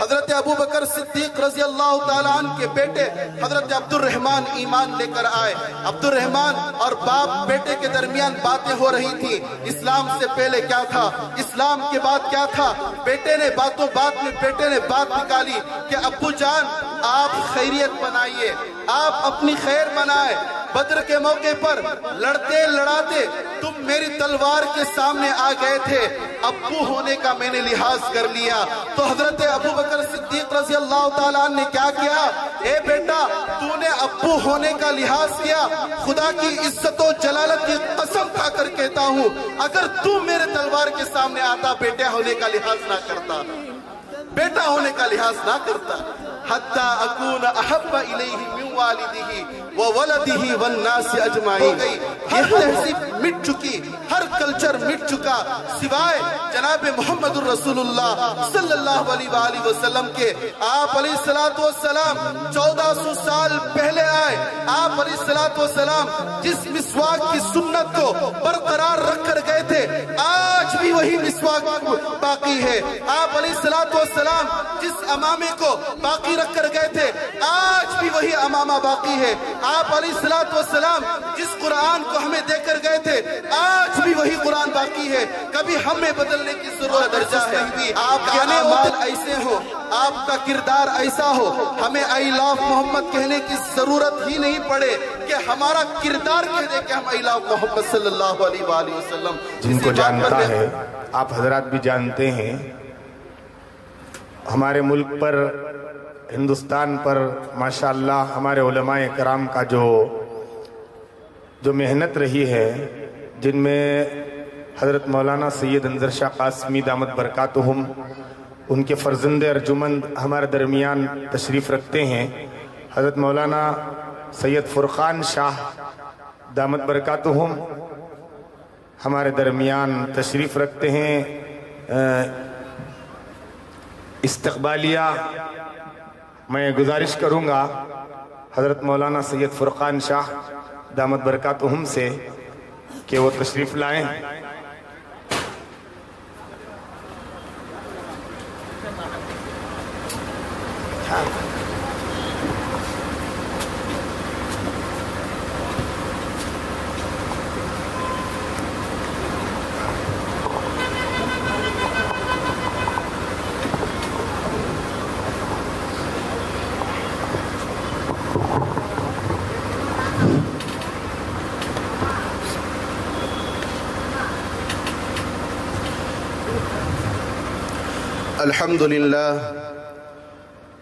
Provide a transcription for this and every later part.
حضرت ابو بکر صدیق رضی اللہ تعالیٰ عنہ کے بیٹے حضرت عبد الرحمن ایمان لے کر آئے۔ عبد الرحمن اور باپ بیٹے کے درمیان باتیں ہو رہی تھی، اسلام سے پہلے کیا تھا، اسلام کے بعد کیا تھا۔ بیٹے نے بات نکالی کہ ابو جان آپ خیریت بنائیے، آپ اپنی خیر بنائے۔ بدر کے موقع پر لڑتے لڑاتے تم میری تلوار کے سامنے آ گئے تھے، ابو ہونے کا میں نے لحاظ کر لیا۔ تو حضرت ابو بکر صدیق رضی اللہ تعالیٰ عنہ نے کیا کیا؟ اے بیٹا تو نے ابو ہونے کا لحاظ کیا، خدا کی عزت و جلالت کی قسم کھا کر کہتا ہوں اگر تو میرے تلوار کے سامنے آتا بیٹا ہونے کا لحاظ نہ کرتا، بیٹا ہونے کا لحاظ نہ کرتا۔ حتی اکون احب الیہ من والدہ وولدہ والناس اجمعین۔ یہ تہذیب مٹ چکی، ہر کلچر مٹ چکا سوائے جناب محمد الرسول اللہ صلی اللہ علیہ وآلہ وسلم کے۔ آپ علیہ السلام 1400 سال پہلے آئے، آپ علیہ السلام جس مسواک کی سنت کو برقرار رکھ کر گئے تھے آج بھی وہی مسواک باقی ہے۔ آپ علیہ السلام جس امامے کو باقی رکھ کر گئے تھے آج بھی وہی امامہ باقی ہے۔ آپ علیہ السلام جس قرآن کو ہمیں دے کر گئے تھے آج بھی وہی قرآن باقی ہے، کبھی ہمیں بدلنے کی ضرورت نہیں۔ آپ کے اعمال ایسے ہو، آپ کا کردار ایسا ہو، ہمیں آئی لو محمد کہنے کی ضرورت ہی نہیں پڑے کہ ہمارا کردار کہہ دے کہ ہم آئی لو محمد صلی اللہ علیہ وآلہ وسلم۔ جن کو جانتا ہے آپ حضرات بھی جانتے ہیں، ہمارے ملک پر، ہندوستان پر ماشاءاللہ ہمارے علماء کرام کا جو محنت رہی ہے، جن میں حضرت مولانا سید انظر شاہ قاسمی دامت برکاتہم، ان کے فرزند ارجمند ہمارے درمیان تشریف رکھتے ہیں۔ حضرت مولانا سید فرقان شاہ دامت برکاتہم ہمارے درمیان تشریف رکھتے ہیں۔ استقبالیہ میں گزارش کروں گا حضرت مولانا سید فرقان شاہ دامت برکاتہم سے کہ وہ تشریف لائیں۔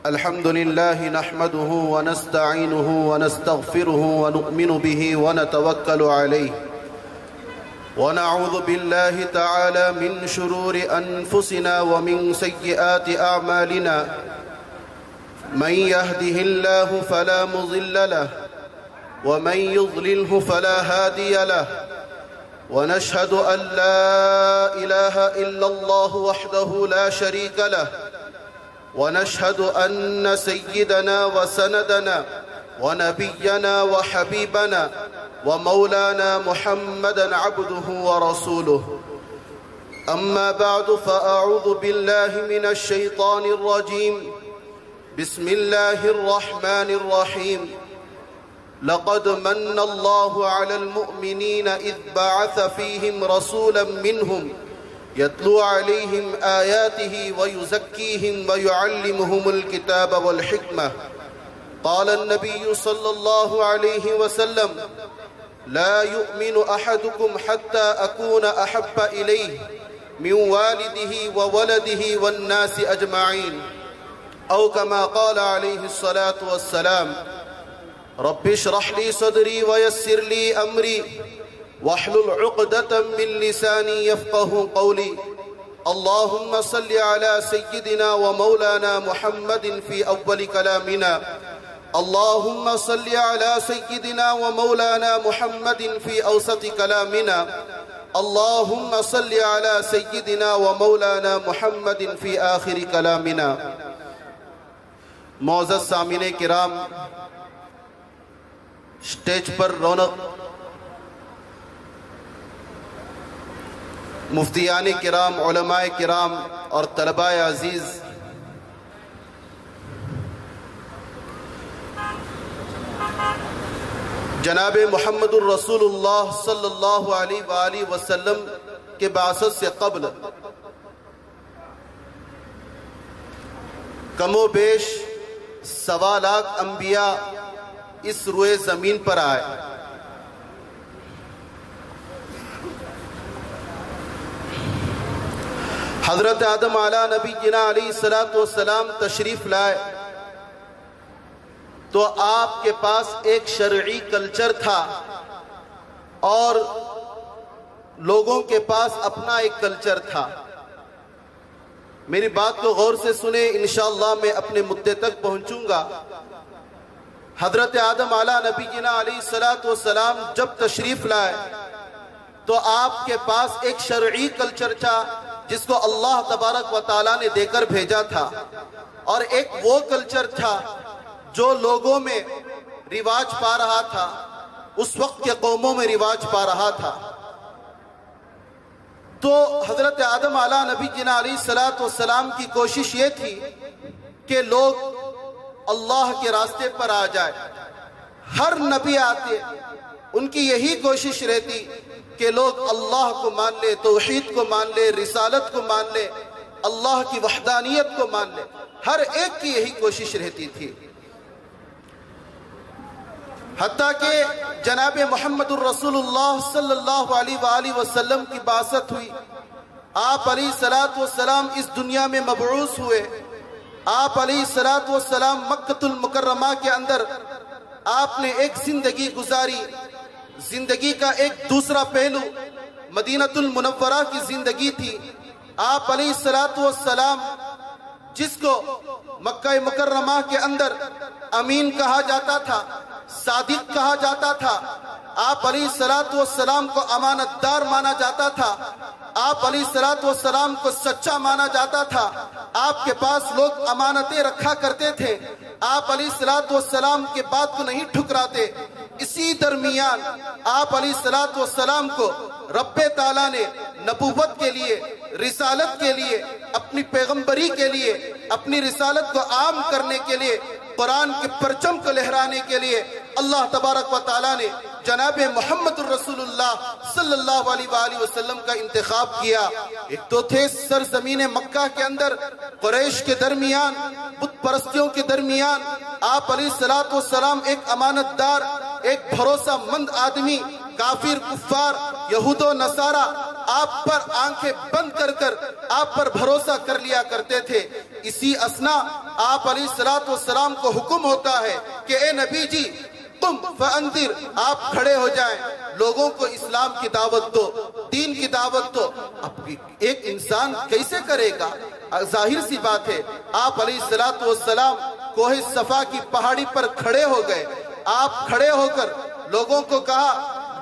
الحمد لله نحمده ونستعينه ونستغفره ونؤمن به ونتوكل عليه ونعوذ بالله تعالى من شرور أنفسنا ومن سيئات أعمالنا من يهده الله فلا مضل له ومن يضلله فلا هادي له ونشهد أن لا إله إلا الله وحده لا شريك له ونشهد أن سيدنا وسندنا ونبينا وحبيبنا ومولانا محمدا عبده ورسوله أما بعد فأعوذ بالله من الشيطان الرجيم بسم الله الرحمن الرحيم لقد من الله على المؤمنين إذ بعث فيهم رسولا منهم يتلو عليهم آياته ويزكيهم ويعلمهم الكتاب والحكمة قال النبي صلى الله عليه وسلم لا يؤمن أحدكم حتى أكون أحب إليه من والده وولده والناس أجمعين أو كما قال عليه الصلاة والسلام رب اشرح لي صدري ويسر لي أمري واحلل عقدة من لساني يفقه قولي اللهم صل على سيدنا ومولانا محمد في أول كلامنا اللهم صل على سيدنا ومولانا محمد في أوسط كلامنا اللهم صل على سيدنا ومولانا محمد في آخر كلامنا۔ معزز سامعین کرام، سٹیج پر رونق مفتیان کرام، علماء کرام اور طلباء عزیز، جناب محمد الرسول اللہ صلی اللہ علیہ وآلہ وسلم کے بعثت سے قبل کم و بیش 1.25 لاکھ انبیاء اس روئے زمین پر آئے. حضرت آدم علیہ نبی جنا علیہ السلام تشریف لائے تو آپ کے پاس ایک شرعی کلچر تھا اور لوگوں کے پاس اپنا ایک کلچر تھا. میری بات کو غور سے سنیں، انشاءاللہ میں اپنے مدعے تک پہنچوں گا. حضرت آدم علیہ نبی جنا علیہ السلام جب تشریف لائے تو آپ کے پاس ایک شرعی کلچر تھا جس کو اللہ تبارک و تعالیٰ نے دے کر بھیجا تھا، اور ایک وہ کلچر تھا جو لوگوں میں رواج پا رہا تھا، اس وقت کے قوموں میں رواج پا رہا تھا. تو حضرت آدم علیہ نبی جنا علیہ السلام کی کوشش یہ تھی کہ لوگ اللہ کے راستے پر آ جائے. ہر نبی آتے ان کی یہی کوشش رہتی کہ لوگ اللہ کو مان لے، توحید کو مان لے، رسالت کو مان لے، اللہ کی وحدانیت کو مان لے. ہر ایک کی یہی کوشش رہتی تھی. حتیٰ کہ جناب محمد الرسول اللہ صلی اللہ علیہ وآلہ وسلم کی بعثت ہوئی. آپ علیہ السلام اس دنیا میں مبعوث ہوئے. آپ علیہ السلام مکہ المکرمہ کے اندر آپ نے ایک زندگی گزاری. زندگی کا ایک دوسرا پہلو مدینہ المنورہ کی زندگی تھی. آپ علیہ السلام جس کو مکہ مکرمہ کے اندر امین کہا جاتا تھا، صادق کہا جاتا تھا، آپ علیہ السلام کو امانت دار مانا جاتا تھا، آپ علیہ السلام کو سچا مانا جاتا تھا. آپ کے پاس لوگ امانتیں رکھا کرتے تھے، آپ علیہ السلام کے بات کو نہیں ٹھکراتے. اسی درمیان آپ علیہ السلام کو رب تعالیٰ نے نبوت کے لیے، رسالت کے لیے، اپنی پیغمبری کے لیے، اپنی رسالت کو عام کرنے کے لیے، قرآن کے پرچم کو لہرانے کے لیے اللہ تبارک و تعالیٰ نے جناب محمد الرسول اللہ صلی اللہ علیہ وآلہ وسلم کا انتخاب کیا. ایک تو تھے سرزمین مکہ کے اندر قریش کے درمیان، بت پرستیوں کے درمیان آپ علیہ السلام ایک امانت دار، ایک بھروسہ مند آدمی. کافر کفار یہود و نصارہ آپ پر آنکھیں بند کر کر آپ پر بھروسہ کر لیا کرتے تھے. اسی اسنا آپ علیہ السلام کو حکم ہوتا ہے کہ اے نبی جی تم فانذر، آپ کھڑے ہو جائیں، لوگوں کو اسلام کی دعوت دو، دین کی دعوت دو. اب ایک انسان کیسے کرے گا؟ ظاہر سی بات ہے. آپ علیہ السلام کوہ صفا کی پہاڑی پر کھڑے ہو گئے. آپ کھڑے ہو کر لوگوں کو کہا،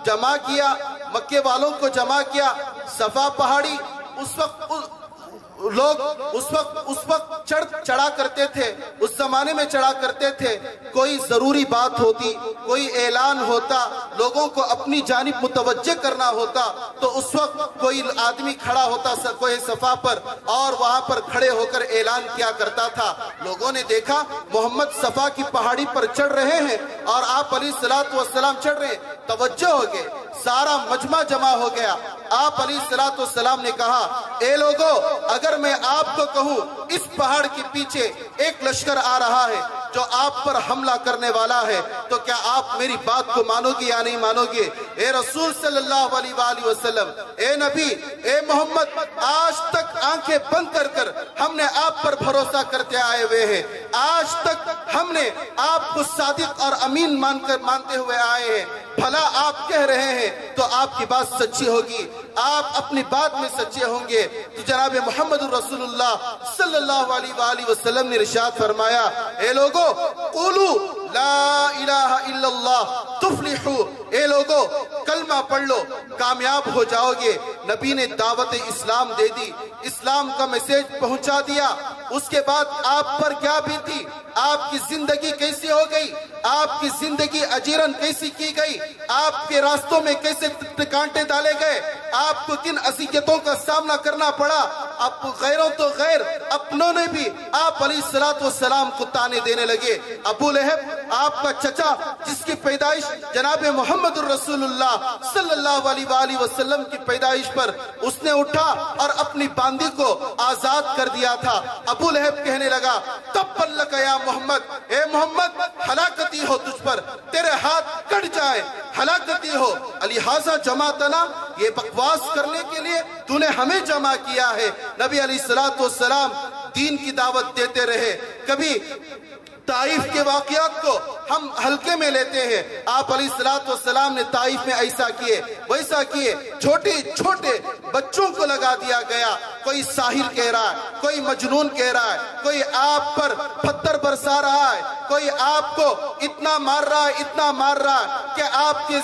جمع کیا، مکے والوں کو جمع کیا. صفا پہاڑی اس وقت چڑھا کرتے تھے، اس زمانے میں چڑھا کرتے تھے. کوئی ضروری بات ہوتی، کوئی اعلان ہوتا، لوگوں کو اپنی جانب متوجہ کرنا ہوتا تو اس وقت کوئی آدمی کھڑا ہوتا کوئی صفا پر اور وہاں پر کھڑے ہو کر اعلان کیا کرتا تھا. لوگوں نے دیکھا محمد صفا کی پہاڑی پر چڑھ رہے ہیں اور آپ علیہ السلام چڑھ رہے ہیں. توجہ ہو گئے، سارا مجمع جمع ہو گیا. آپ علیہ السلام نے کہا، اے لوگو، اگر میں آپ کو کہوں اس پہاڑ کے پیچھے ایک لشکر آ رہا ہے جو آپ پر حملہ کرنے والا ہے تو کیا آپ میری بات کو مانو گے یا نہیں مانو گے؟ اے رسول صلی اللہ علیہ وآلہ وسلم، اے نبی، اے محمد، آج تک آنکھیں بند کر کر ہم نے آپ پر بھروسہ کرتے آئے ہوئے ہیں. آج تک ہم نے آپ کو صادق اور امین مانتے ہوئے آئے ہیں. بھلا آپ کہہ رہے ہیں تو آپ کی بات سچی ہوگی، آپ اپنی بات میں سچے ہوں گے. تو جناب محمد رسول اللہ صلی اللہ علیہ وآلہ وسلم نے ارشاد فرمایا، اے لوگو قولو لا الہ الا اللہ تفلحو، اے لوگو کلمہ پڑھ لو کامیاب ہو جاؤ گے. نبی نے دعوت اسلام دے دی، اسلام کا میسیج پہنچا دیا. اس کے بعد آپ پر کیا بیتی، آپ کی زندگی کیسی ہو گئی، آپ کی زندگی اجیرن کیسی کی گئی، آپ کے راستوں میں کیسے کانٹے ڈالے گئے، آپ کو کن اذیتوں کا سامنا کرنا پڑا، اب غیروں تو غیر اپنوں نے بھی آپ علیہ السلام کو تانے دینے لگے. ابو لہب آپ کا چچا جس کی پیدائش جناب محمد الرسول اللہ صلی اللہ علیہ وآلہ وسلم کی پیدائش پر اس نے اٹھا اور اپنی باندی کو آزاد کر دیا تھا. ابو لہب کہنے لگا تبا لک یا محمد، اے محمد ہلاکتی ہو تجھ پر، تیرے ہاتھ کٹ جائے، ہلاکتی ہو. لہٰذا جماعتنا، یہ بکواس کرنے کے لیے تو نے ہمیں جمع کیا ہے. نبی علیہ السلام دین کی دعوت دیتے رہے. کبھی طائف کے واقعات کو ہم ہلکے میں لیتے ہیں. آپ علیہ السلام نے طائف میں ایسا کیے ویسا کیے، چھوٹے چھوٹے بچوں کو لگا دیا گیا. کوئی ساحر کہہ رہا ہے، کوئی مجنون کہہ رہا ہے، کوئی آپ پر پتھر برسا رہا ہے، کوئی آپ کو اتنا مار رہا ہے، اتنا مار رہا ہے کہ آپ کے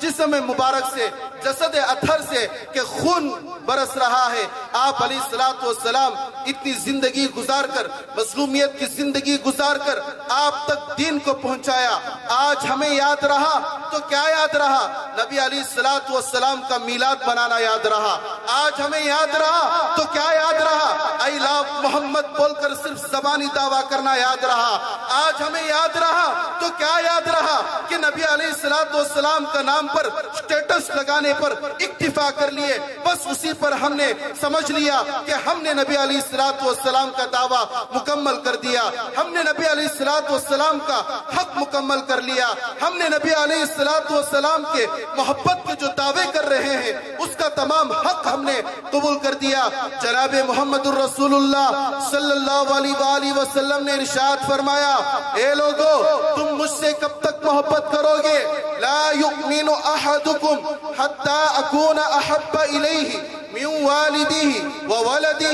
جسم مبارک سے، جسد اطہر سے کہ خون برس رہا ہے. آپ علیہ السلام اتنی زندگی گزار کر، مظلومیت کی زندگی گزار کر آپ تک دین کو پہنچایا. آج ہمیں یاد رہا تو کیا یاد رہا؟ نبی علیہ السلام کا میلاد بنانا یاد رہا. آج ہمیں یاد رہا تو کیا یاد رہا؟ I love محمد بول کر صرف زبانی دعویٰ کرنا یاد رہا. آج ہمیں یاد رہا تو کیا یاد رہا کہ نبی علیہ السلام کا نام پر سٹیٹس لگانے پر اکتفا کر لیے، بس اسی پر ہم نے سمجھ لیا کہ ہم نے نبی علیہ السلام کا دعویٰ مکمل کر دیا، ہم نے نبی علیہ السلام کا حق مکمل کر لیا، ہم نے نبی علیہ السلام کے محبت کے جو دعوے کر رہے ہیں اس کا تمام حق ہم نے قبول کر دیا. جناب محمد الرسول اللہ صلی اللہ علیہ وآلہ وسلم نے ارشاد فرمایا، اے لوگو تم مجھ سے کب تک محبت کرو گے؟ لا یؤمن احدکم حتی اکون احب الیہ من والدہ وولدہ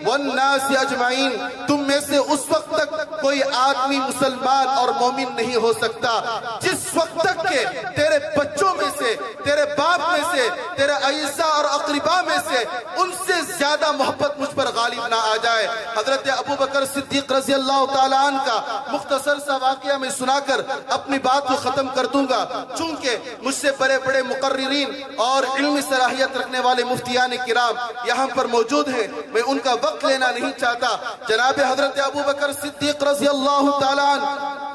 والناس اجمعین. تم میں سے اس وقت تک کوئی آدمی مسلمان اور مومن نہیں ہو سکتا جس وقت تک کہ تیرے بچوں میں سے، تیرے باپ میں سے، تیرے اعزاء اور اقرباء میں سے ان سے زیادہ محبت مجھ پر غالب نہ آ جائے. حضرت ابو بکر صدیق رضی اللہ تعالیٰ عنہ کا مختصر سا واقعہ میں سنا کر اپنی بات کو ختم کر دوں گا. چونکہ مجھ سے بڑے بڑے مقررین اور علمی صلاحیت رکھنے والے مفتیان کرام یہاں پر موجود ہیں، میں ان کا وقت لینا نہیں چاہتا. جناب حضرت ابو بکر صدیق رضی اللہ تعالیٰ عنہ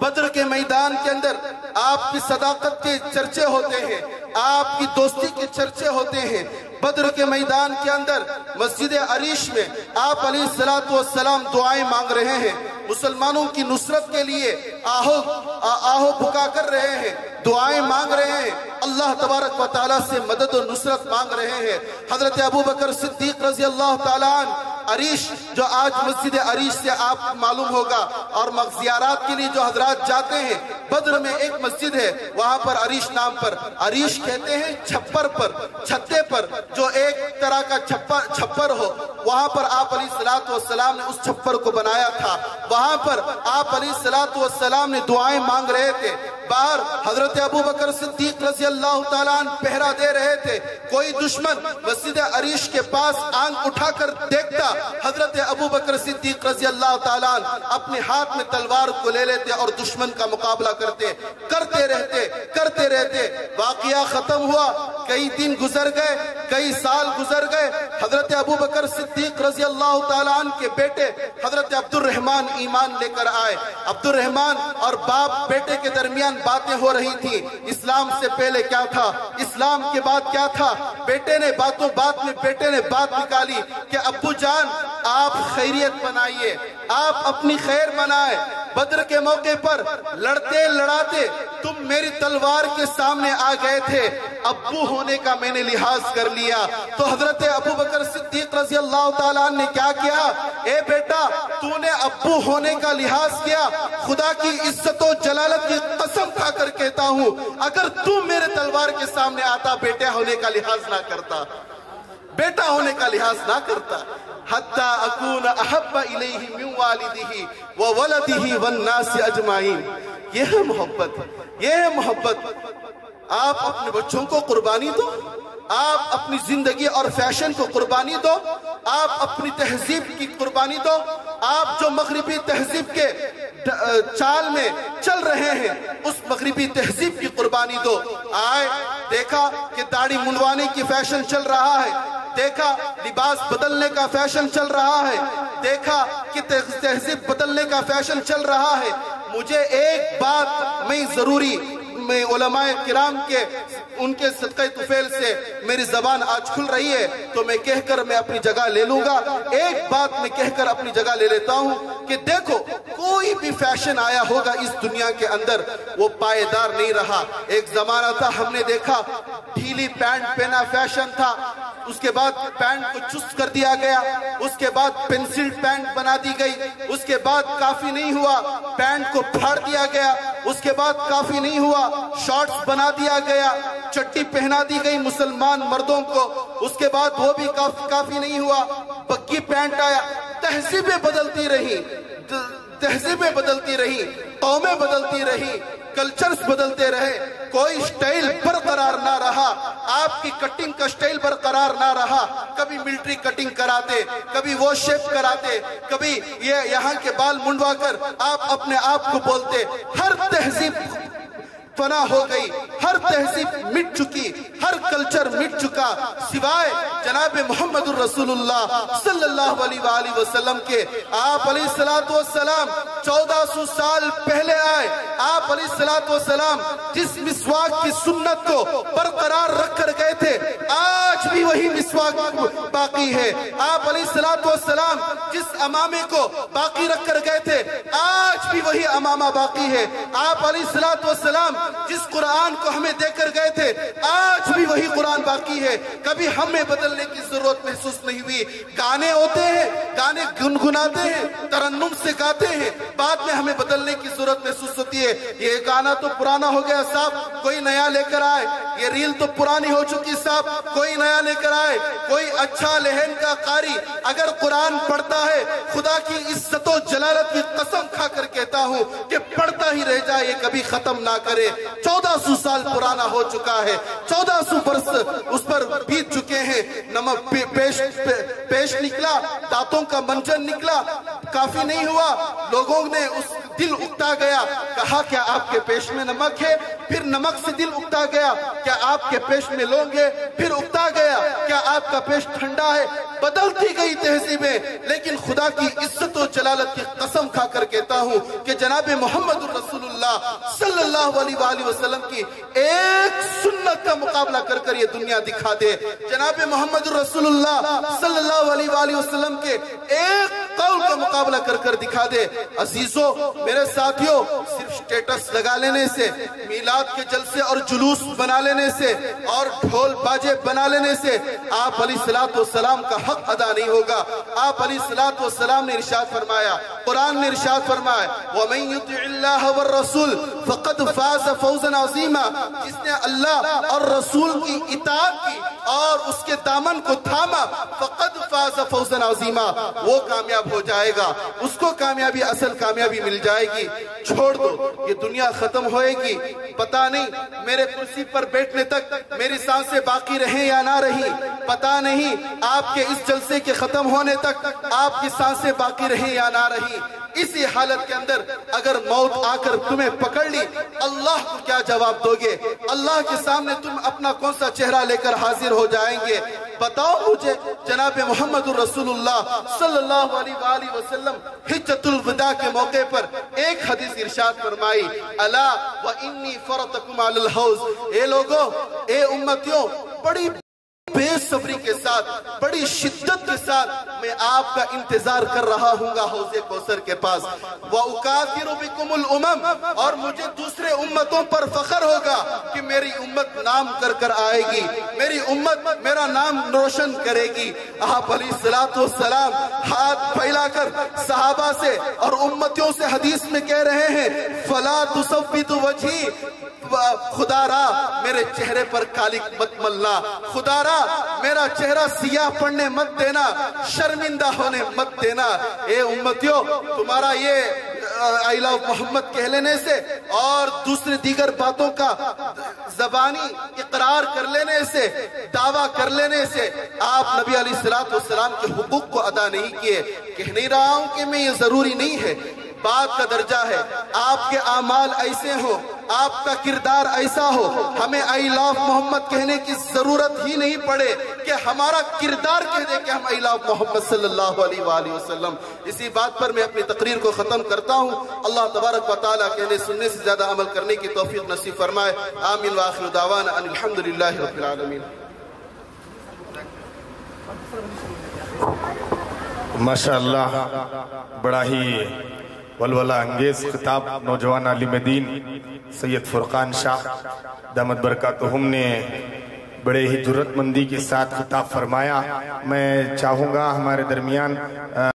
بدر کے میدان کے اندر آپ کی صداقت کے چرچے ہوتے ہیں، آپ کی دوستی کے چرچے ہوتے ہیں. بدر کے میدان کے اندر مسجد عریش میں آپ علیہ السلام دعائیں مانگ رہے ہیں، مسلمانوں کی نصرت کے لیے آہو بھکا کر رہے ہیں، دعائیں مانگ رہے ہیں، اللہ تبارک و تعالیٰ سے مدد و نصرت مانگ رہے ہیں. حضرت ابو بکر صدیق رضی اللہ تعالیٰ عنہ عریش، جو آج مسجد عریش سے آپ معلوم ہوگا، اور زیارات کے لیے جو حضرات جاتے ہیں، بدر میں ایک مسجد ہے وہاں پر عریش نام پر، عریش کہتے ہیں چھپر پر، چھتے پر جو ایک طرح کا چھپر ہو، وہاں پر آپ علیہ السلام نے اس چھپر کو بنایا تھا. وہاں پر آپ علیہ السلام نے دعائیں مانگ رہے تھے. باہر حضرت ابو بکر صدیق رضی اللہ تعالیٰ عنہ پہرا دے رہے تھے. کوئی دشمن مسجد عریش کے پاس آنکھ اٹھا کر دیکھتا، حضرت ابو بکر صدیق رضی اللہ تعالیٰ عنہ اپنے ہاتھ میں تلوار کو لے لیتے اور دشمن کا مقابلہ کرتے رہتے. واقعہ ختم ہوا، کئی دن گزر گئے، کئی سال گزر گئے. حضرت ابو بکر صدیق رضی اللہ تعالیٰ عنہ کے بیٹے حضرت عبد الرحمن ایمان لے کر آئے. عبد الرحمن اور باپ بیٹے کے درمیان باتیں ہو رہی تھی، اسلام سے پہلے کیا تھا، اسلام کے بعد کیا تھا. بیٹے نے بات نکالی کہ ابو جان آپ خیریت بنائیے، آپ اپنی خیر بنائے. بدر کے موقع پر لڑتے لڑاتے تم میری تلوار کے سامنے آ گئے تھے، ابو ہونے کا میں نے لحاظ کر لیا. تو حضرت ابو بکر صدیق رضی اللہ تعالیٰ عنہ نے کیا کیا؟ اے بیٹا تو نے ابو ہونے کا لحاظ کیا، خدا کی عزت و جلالت کی قسم کھا کر کہتا ہوں اگر تو میرے تلوار کے سامنے آتا بیٹا ہونے کا لحاظ نہ کرتا، بیٹا ہونے کا لحاظ نہ کرتا. حتی اکون احب الیہ من والدہ وولدہ والناس اجمعین. یہ ہے محبت، یہ ہے محبت. آپ اپنے بچوں کو قربانی دو، آپ اپنی زندگی اور فیشن کو قربانی دو، آپ اپنی تہذیب کی قربانی دو. آپ جو مغربی تہذیب کے چال میں چل رہے ہیں اس مغربی تہذیب کی قربانی دو. آئے دیکھا کہ داڑھی منڈوانے کی فیشن چل رہا ہے، دیکھا لباس بدلنے کا فیشن چل رہا ہے، دیکھا کہ تہذیب بدلنے کا فیشن چل رہا ہے، مجھے ایک بات میں ضروری، میں علماء کرام کے ان کے صدقہ طفیل سے میری زبان آج کھل رہی ہے تو میں کہہ کر میں اپنی جگہ لے لوں گا، ایک بات میں کہہ کر اپنی جگہ لے لیتا ہوں کہ دیکھو کوئی بھی فیشن آیا ہوگا اس دنیا کے اندر وہ پائیدار نہیں رہا۔ ایک زمانہ تھا ہم نے دیکھا ڈھیلی پینٹ پہنا فیشن تھا، اس کے بعد پینٹ کو چست کر دیا گیا، اس کے بعد پینسل پینٹ بنا دی گئی، اس کے بعد کافی نہیں ہوا پینٹ کو پھاڑ دیا گیا، اس کے بعد کافی نہیں ہوا شارٹس بنا دیا گیا، چٹی پہنا دی گئی مسلمان مردوں کو، اس کے بعد وہ بھی کافی نہیں ہوا بگی پینٹ آیا۔ تہذیبیں بدلتی رہی، تہذیبیں بدلتی رہی، قومیں بدلتی رہی، کلچرز بدلتے رہے، کوئی سٹائل برقرار نہ رہا، آپ کی کٹنگ کا سٹائل برقرار نہ رہا، کبھی ملٹری کٹنگ کراتے، کبھی وہ شیپ کراتے، کبھی یہ یہاں کے بال منڈوا کر آپ اپنے آپ کو بولتے، ہر تہذیب فنا ہو گئی، ہر تہذیب مٹ چکی، ہر کلچر مٹ چکا سوائے جناب محمد الرسول اللہ صلی اللہ علیہ وآلہ وسلم کے۔ آپ علیہ السلام 1400 سال پہلے آئے، آپ علیہ السلام جس مسواک کی سنت کو برقرار رکھ کر گئے تھے آج بھی وہی مسواک باقی ہے، آپ علیہ السلام جس امامے کو باقی رکھ کر گئے تھے آج بھی وہی امامہ باقی ہے، آپ علیہ السلام جس قرآن کو ہمیں دے کر گئے تھے آج بھی وہی قرآن باقی ہے، کبھی ہمیں بدلنے کی ضرورت محسوس نہیں ہوئی۔ گانے ہوتے ہیں، گانے گنگناتے ہیں، ترنم سے گاتے ہیں، بعد میں ہمیں بدلنے کی ضرورت محسوس ہوتی ہے، یہ گانا تو پرانا ہو گیا صاحب کوئی نیا لے کر آئے، یہ ریل تو پرانی ہو چکی صاحب کوئی نیا لے کر آئے، کوئی اچھا لہن کا قاری اگر قرآن پڑھتا ہے خدا کی عزت و جلالت کی قسم کھا کر کہتا ہوں کہ پڑھتا ہی رہ جائے، یہ کبھی ختم نہ کرے۔ 1400 سال پرانا ہو چکا ہے، 1400 برس اس پر بیت چکے ہیں، نمک پیش نکلا، دانتوں کا منجن نکلا، کافی نہیں ہوا، لوگوں نے اس دل اکتا گیا، کہا کیا آپ کے پیش میں نمک ہے، پھر نمک سے دل اکتا گیا، کیا آپ کے پیش میں لونگ ہے، پھر اکتا گیا، کیا آپ کا پیش ٹھنڈا ہے، بدلتی گئی تہذیبیں، لیکن خدا کی عزت و جلالت کی قسم کھا کر کہتا ہوں کہ جناب محمد الرسول اللہ صلی اللہ علیہ وآلہ وسلم کی ایک سنت کا مقابلہ کر کر یہ دنیا دکھا دے، جناب محمد الرسول اللہ صلی اللہ علیہ وآلہ وسلم کے ایک قول کا مقابلہ کر کر دکھا دے۔ عزیزو میرے ساتھیوں، صرف سٹیٹس لگا لینے سے، میلاد کے جلسے اور جلوس بنا لینے سے اور ڈھول باجے بنا لینے سے آپ علیہ السلام کا حق ادا نہیں ہوگا۔ آپ علیہ السلام نے ارشاد فرمایا، قرآن نے ارشاد فرمایا وَمَن يُطِعِ اللَّهَ وَالرَّسُولِ فَقَدْ فَازَ فَوْزًا عَظِيمًا، جس نے اللہ اور رسول کی اطاعت کی اور اس کے دامن کو تھاما فَقَدْ فَازَ فَوْزًا عَظِيمًا، وہ کامیاب ہو جائے گا، اس کو کامیابی اصل کامیابی مل جائے گی۔ چھوڑ دو یہ دنیا ختم ہوئے گی، پتہ نہیں میرے کرسی پر بیٹھنے تک میری سانسیں باقی رہیں یا نہ رہی، پتہ نہیں آپ کے اس جلسے کے ختم ہونے تک آپ کی سانسیں باقی رہیں یا نہ رہی۔ اسی حالت کے اندر اگر موت آ کر تمہیں پکڑ لی اللہ کو کیا جواب دو گے؟ اللہ کے سامنے تم اپنا کون سا چہرہ لے کر حاضر ہو جائیں گے؟ بتاؤ مجھے۔ جناب محمد الرسول اللہ صلی اللہ علیہ وآلہ وسلم حجۃ الوداع کے موقع پر ایک حدیث ارشاد فرمائی، الا وانی فرطکم علی الحوض، اے لوگوں، اے امتیوں، بڑی بے صبری کے ساتھ، بڑی شدت کے ساتھ میں آپ کا انتظار کر رہا ہوں گا حوض کوثر کے پاس۔ وَأُكَاثِرُ بِكُمُ الْأُمَمْ، اور مجھے دوسرے امتوں پر فخر ہوگا کہ میری امت نام کر کر آئے گی، میری امت میرا نام روشن کرے گی۔ آپ علیہ السلام ہاتھ پھیلا کر صحابہ سے اور امتیوں سے حدیث میں کہہ رہے ہیں فَلَا تُصَوِّدُ وَجْهِي، خدا را میرے چہرے پر کالک مت ملنا، خدا را میرا چہرہ سیاہ پڑنے مت دینا، شرمندہ ہونے مت دینا۔ اے امتیوں، تمہارا یہ I love محمد کہہ لینے سے اور دوسری دیگر باتوں کا زبانی اقرار کر لینے سے، دعویٰ کر لینے سے آپ نبی علیہ السلام کے حقوق کو ادا نہیں کیے۔ کہہ نہیں رہا ہوں کہ میں یہ ضروری نہیں ہے، بات کا درجہ ہے آپ کے اعمال ایسے ہوں، آپ کا کردار ایسا ہو ہمیں آئی لو محمد کہنے کی ضرورت ہی نہیں پڑے کہ ہمارا کردار کہہ دے کہ ہم آئی لو محمد صلی اللہ علیہ وآلہ وسلم. اسی بات پر میں اپنی تقریر کو ختم کرتا ہوں. اللہ تبارک و تعالیٰ کہنے سننے سے زیادہ عمل کرنے کی توفیق نصیب فرمائے. آمین وآخر دعوانا ان الحمدللہ رب العالمین. ماشاءاللہ بڑا ہی ولولہ انگیز خطاب نوجوان عالم دین سید فرقان شاہ دامت برکاتہم نے بڑے ہی جرات مندی کے ساتھ خطاب فرمایا. میں چاہوں گا ہمارے درمیان